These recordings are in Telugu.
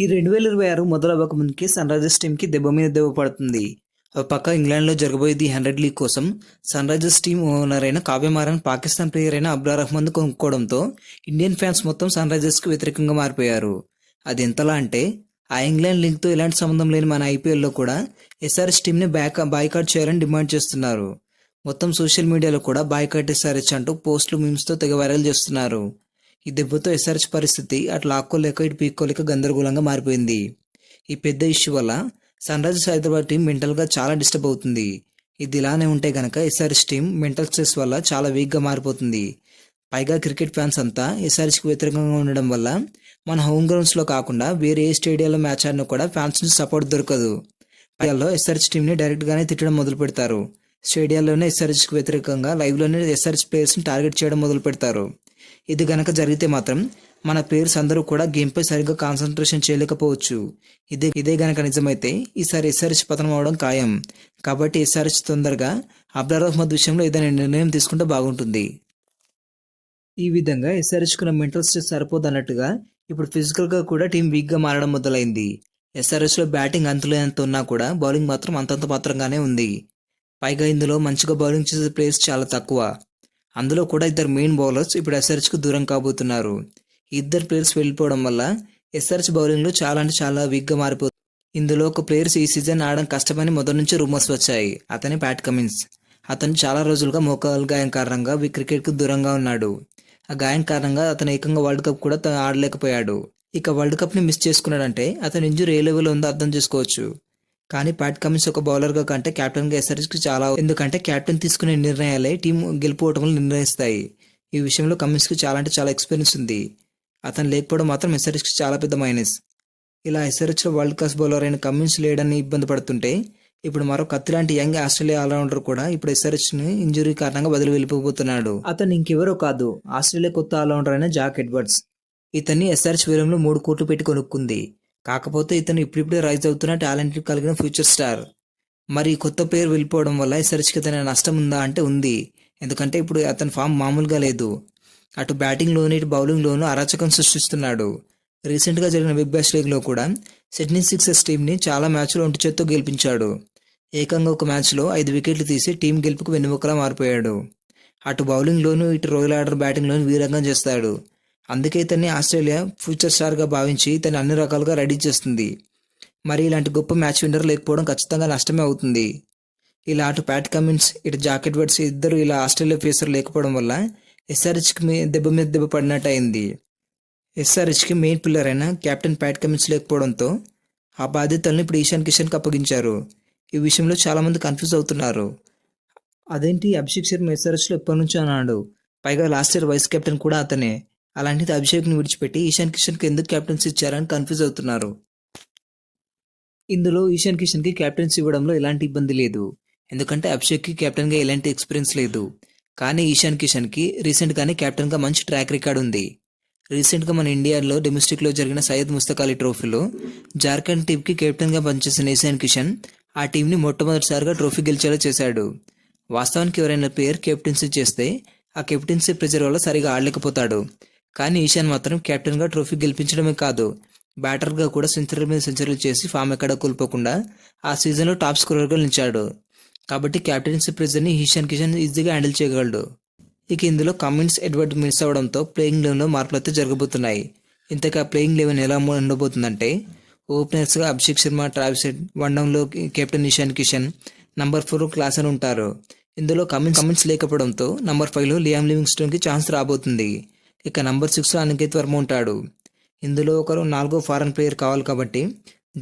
ఈ 2026 మొదలవ్వక ముందుకే సన్ రైజర్స్ టీంకి దెబ్బ మీద దెబ్బ పడుతుంది. ఒక పక్క ఇంగ్లాండ్లో జరగబోయేది 100 లీగ్ కోసం సన్ రైజర్స్ టీం ఓనర్ అయిన కావ్య మారన్ పాకిస్తాన్ ప్లేయర్ అయిన అబ్రార్ అహ్మద్ కొనుక్కోవడంతో ఇండియన్ ఫ్యాన్స్ మొత్తం సన్ రైజర్స్కి వ్యతిరేకంగా మారిపోయారు. అది ఎంతలా అంటే ఆ ఇంగ్లాండ్ లీగ్తో ఎలాంటి సంబంధం లేని మన ఐపీఎల్లో కూడా ఎస్ఆర్హెచ్ టీంని బాయ్కాట్ చేయాలని డిమాండ్ చేస్తున్నారు. మొత్తం సోషల్ మీడియాలో కూడా బాయ్కాట్ ఎస్ఆర్హెచ్ అంటూ పోస్టులు మీమ్స్తో తెగ వైరల్ చేస్తున్నారు. ఈ దెబ్బతో ఎస్ఆర్హెచ్ పరిస్థితి అటు లాక్కోలేక ఇటు పీక్కోలేక గందరగోళంగా మారిపోయింది. ఈ పెద్ద ఇష్యూ వల్ల సన్ రైజర్స్ హైదరాబాద్ టీం మెంటల్గా చాలా డిస్టర్బ్ అవుతుంది. ఇది ఇలానే ఉంటే గనక ఎస్ఆర్హెచ్ టీం మెంటల్ స్ట్రెస్ వల్ల చాలా వీక్గా మారిపోతుంది. పైగా క్రికెట్ ఫ్యాన్స్ అంతా ఎస్ఆర్హెచ్కి వ్యతిరేకంగా ఉండడం వల్ల మన హోమ్ గ్రౌండ్స్లో కాకుండా వేరే ఏ స్టేడియాలో మ్యాచ్ ఆడినా కూడా ఫ్యాన్స్ నుంచి సపోర్ట్ దొరకదు. పైగా ఎస్ఆర్హెచ్ టీంని డైరెక్ట్గానే తిట్టడం మొదలు పెడతారు. స్టేడియాల్లోనే ఎస్ఆర్హెచ్కి వ్యతిరేకంగా లైవ్లోనే ఎస్ఆర్హెచ్ ప్లేయర్స్ని టార్గెట్ చేయడం మొదలు పెడతారు. ఇది గనక జరిగితే మాత్రం మన ప్లేయర్స్ అందరూ కూడా గేమ్పై సరిగ్గా కాన్సన్ట్రేషన్ చేయలేకపోవచ్చు. ఇదే గనక నిజమైతే ఈసారి ఎస్ఆర్హెచ్ పతనం అవడం ఖాయం. కాబట్టి ఎస్ఆర్హెచ్ తొందరగా అబ్రార్ అహ్మద్ విషయంలో ఏదైనా నిర్ణయం తీసుకుంటే బాగుంటుంది. ఈ విధంగా ఎస్ఆర్హెచ్కున్న మెంటల్ స్ట్రెస్ సరిపోదన్నట్టుగా ఇప్పుడు ఫిజికల్గా కూడా టీం వీక్గా మారడం మొదలైంది. ఎస్ఆర్హెచ్లో బ్యాటింగ్ అంతులేనంత ఉన్నా కూడా బౌలింగ్ మాత్రం అంతంత మాత్రంగానే ఉంది. పైగా ఇందులో మంచిగా బౌలింగ్ చేసే ప్లేయర్స్ చాలా తక్కువ. అందులో కూడా ఇద్దరు మెయిన్ బౌలర్స్ ఇప్పుడు ఎస్ఆర్హెచ్కు దూరం కాబోతున్నారు. ఇద్దరు ప్లేయర్స్ వెళ్ళిపోవడం వల్ల ఎస్ఆర్హెచ్ బౌలింగ్లో చాలా అంటే చాలా వీక్గా మారిపోతుంది. ఇందులో ఒక ప్లేయర్స్ ఈ సీజన్ ఆడడం కష్టమని మొదటి నుంచి రూమర్స్ వచ్చాయి. అతని ప్యాట్ కమిన్స్. అతను చాలా రోజులుగా మోకాలు గాయం కారణంగా క్రికెట్కు దూరంగా ఉన్నాడు. ఆ గాయం కారణంగా అతను ఏకంగా వరల్డ్ కప్ కూడా ఆడలేకపోయాడు. ఇక వరల్డ్ కప్ని మిస్ చేసుకున్నాడంటే అతని ఇంజురీ ఏ లెవెల్లో ఉందో అర్థం చేసుకోవచ్చు. కానీ ప్యాట్ కమిన్స్ ఒక బౌలర్గా కంటే క్యాప్టెన్గా ఎస్ఆర్హెచ్కి చాలా, ఎందుకంటే క్యాప్టెన్ తీసుకునే నిర్ణయాలే టీం గెలుపోవటంలో నిర్ణయిస్తాయి. ఈ విషయంలో కమిన్స్కి చాలా అంటే చాలా ఎక్స్పీరియన్స్ ఉంది. అతను లేకపోవడం మాత్రం ఎస్ఆర్హెచ్కి చాలా పెద్ద మైనస్. ఇలా ఎస్ఆర్హెచ్లో వరల్డ్ క్లాస్ బౌలర్ అయిన కమిన్స్ లేడని ఇబ్బంది పడుతుంటే ఇప్పుడు మరో కత్తి లాంటి యంగ్ ఆస్ట్రేలియా ఆల్రౌండర్ కూడా ఇప్పుడు ఎస్ఆర్హెచ్ని ఇంజురీ కారణంగా బదిలీ వెళ్ళిపోతున్నాడు. అతను ఇంకెవరో కాదు, ఆస్ట్రేలియా కొత్త ఆల్రౌండర్ అయిన జాక్ ఎడ్వర్డ్స్. ఇతన్ని ఎస్ఆర్హెచ్ వేలంలో 3 కోట్లు పెట్టి కొనుక్కుంది. కాకపోతే ఇతను ఇప్పుడిప్పుడే రైజ్ అవుతున్న టాలెంట్ కలిగిన ఫ్యూచర్ స్టార్. మరి కొత్త ప్లేయర్ వెళ్ళిపోవడం వల్ల ఎస్ఆర్హెచ్కి ఏదైనా నష్టం ఉందా అంటే ఉంది. ఎందుకంటే ఇప్పుడు అతని ఫామ్ మామూలుగా లేదు. అటు బ్యాటింగ్లోను ఇటు బౌలింగ్లోనూ అరాచకం సృష్టిస్తున్నాడు. రీసెంట్గా జరిగిన బిగ్ బ్యాష్ లీగ్లో కూడా సిడ్నీ సిక్సర్స్ టీంని చాలా మ్యాచ్లో ఒంటి చేత్తో గెలిపించాడు. ఏకంగా ఒక మ్యాచ్లో 5 వికెట్లు తీసి టీం గెలుపుకు వెన్నెముకలా మారిపోయాడు. అటు బౌలింగ్లోనూ ఇటు రోయల్ ఆర్డర్ బ్యాటింగ్లోనూ వీరంగం చేస్తాడు. అందుకే ఇతన్ని ఆస్ట్రేలియా ఫ్యూచర్ స్టార్గా భావించి ఇతన్ని అన్ని రకాలుగా రెడీ చేస్తుంది. మరి ఇలాంటి గొప్ప మ్యాచ్ విన్నర్ లేకపోవడం ఖచ్చితంగా నష్టమే అవుతుంది. ఇలా అటు ప్యాట్ కమిన్స్ ఇటు జాక్ ఎడ్వర్డ్స్ ఇద్దరు ఇలా ఆస్ట్రేలియా ఫేసర్ లేకపోవడం వల్ల ఎస్ఆర్హెచ్కి దెబ్బ మీద దెబ్బ పడినట్టు అయింది. ఎస్ఆర్హెచ్కి మెయిన్ పిల్లర్ అయిన కెప్టెన్ ప్యాట్ కమిన్స్ లేకపోవడంతో ఆ బాధ్యతలను ఇప్పుడు ఇషాన్ కిషన్కి అప్పగించారు. ఈ విషయంలో చాలామంది కన్ఫ్యూజ్ అవుతున్నారు. అదేంటి, అభిషేక్ శర్మ ఎస్ఆర్హెచ్లో ఎప్పటి నుంచో అన్నాడు. పైగా లాస్ట్ ఇయర్ వైస్ కెప్టెన్ కూడా అతనే. అలాంటిది అభిషేక్ని విడిచిపెట్టి ఇషాన్ కిషన్కి ఎందుకు క్యాప్టెన్సీ ఇచ్చారని కన్ఫ్యూజ్ అవుతున్నారు. ఇందులో ఇషాన్ కిషన్కి క్యాప్టెన్సీ ఇవ్వడంలో ఎలాంటి ఇబ్బంది లేదు. ఎందుకంటే అభిషేక్కి కెప్టెన్గా ఎలాంటి ఎక్స్పీరియన్స్ లేదు. కానీ ఇషాన్ కిషన్కి రీసెంట్గానే కెప్టెన్గా మంచి ట్రాక్ రికార్డ్ ఉంది. రీసెంట్గా మన ఇండియాలో డొమెస్టిక్లో జరిగిన సయ్యద్ ముస్తక్ అలీ ట్రోఫీలో జార్ఖండ్ టీంకి కెప్టెన్గా పనిచేసిన ఇషాన్ కిషన్ ఆ టీంని మొట్టమొదటిసారిగా ట్రోఫీ గెలిచేలా చేశాడు. వాస్తవానికి ఎవరైనా ప్లేయర్ కెప్టెన్సీ చేస్తే ఆ కెప్టెన్సీ ప్రెజర్ వల్ల సరిగా ఆడలేకపోతాడు. కానీ ఈశాన్ మాత్రం కెప్టెన్గా ట్రోఫీ గెలిపించడమే కాదు, బ్యాటర్గా కూడా సెంచరీ మీద సెంచరీలు చేసి ఫామ్ ఎక్కడా కోల్పోకుండా ఆ సీజన్లో టాప్ స్కోరర్గా నిలిచాడు. కాబట్టి కెప్టెన్సీ ప్రెజర్ని ఇషాన్ కిషన్ ఈజీగా హ్యాండిల్ చేయగలడు. ఇక ఇందులో కమిన్స్ ఎడ్వర్డ్ మిస్ అవడంతో ప్లేయింగ్ లెవెన్లో మార్పులు అయితే జరగబోతున్నాయి. ఇంతగా ప్లేయింగ్ లెవెన్ ఎలా ఉండబోతుందంటే ఓపెనర్స్గా అభిషేక్ శర్మ, ట్రావిస్ హెడ్, వన్డౌన్లో captain Ishan Kishan, number 4 Klaasen ఉంటారు. ఇందులో కమిన్స్ లేకపోవడంతో నంబర్ 5లో లియామ్ లివింగ్స్టోన్కి ఛాన్స్ రాబోతుంది. ఇక నంబర్ 6లో అనికేత్ వర్మ ఉంటాడు. ఇందులో ఒకరు 4వ ఫారెన్ ప్లేయర్ కావాలి కాబట్టి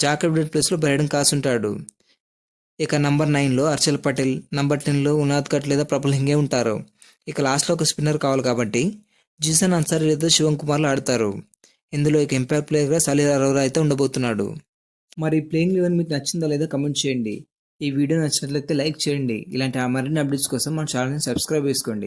జాక్ ఎడ్వర్డ్ ప్లేస్లో బ్రైడన్ కాస్ ఉంటాడు. ఇక నంబర్ 9లో హర్షల్ పటేల్, నంబర్ 10లో ఉనాద్కట్ లేదా ప్రబల్ హింగే ఉంటారు. ఇక లాస్ట్లో ఒక స్పిన్నర్ కావాలి కాబట్టి జీసన్ అన్సారీ లేదా శివం కుమార్లు ఆడతారు. ఇందులో ఇక ఎంపైర్ ప్లేయర్గా సలీల్ అరోరా అయితే ఉండబోతున్నాడు. మరి ప్లేయింగ్ లెవెన్ మీకు నచ్చిందా లేదా కమెంట్ చేయండి. ఈ వీడియో నచ్చినట్లయితే లైక్ చేయండి. ఇలాంటి మరిన్ని అప్డేట్స్ కోసం మన ఛానల్ని సబ్స్క్రైబ్ చేసుకోండి.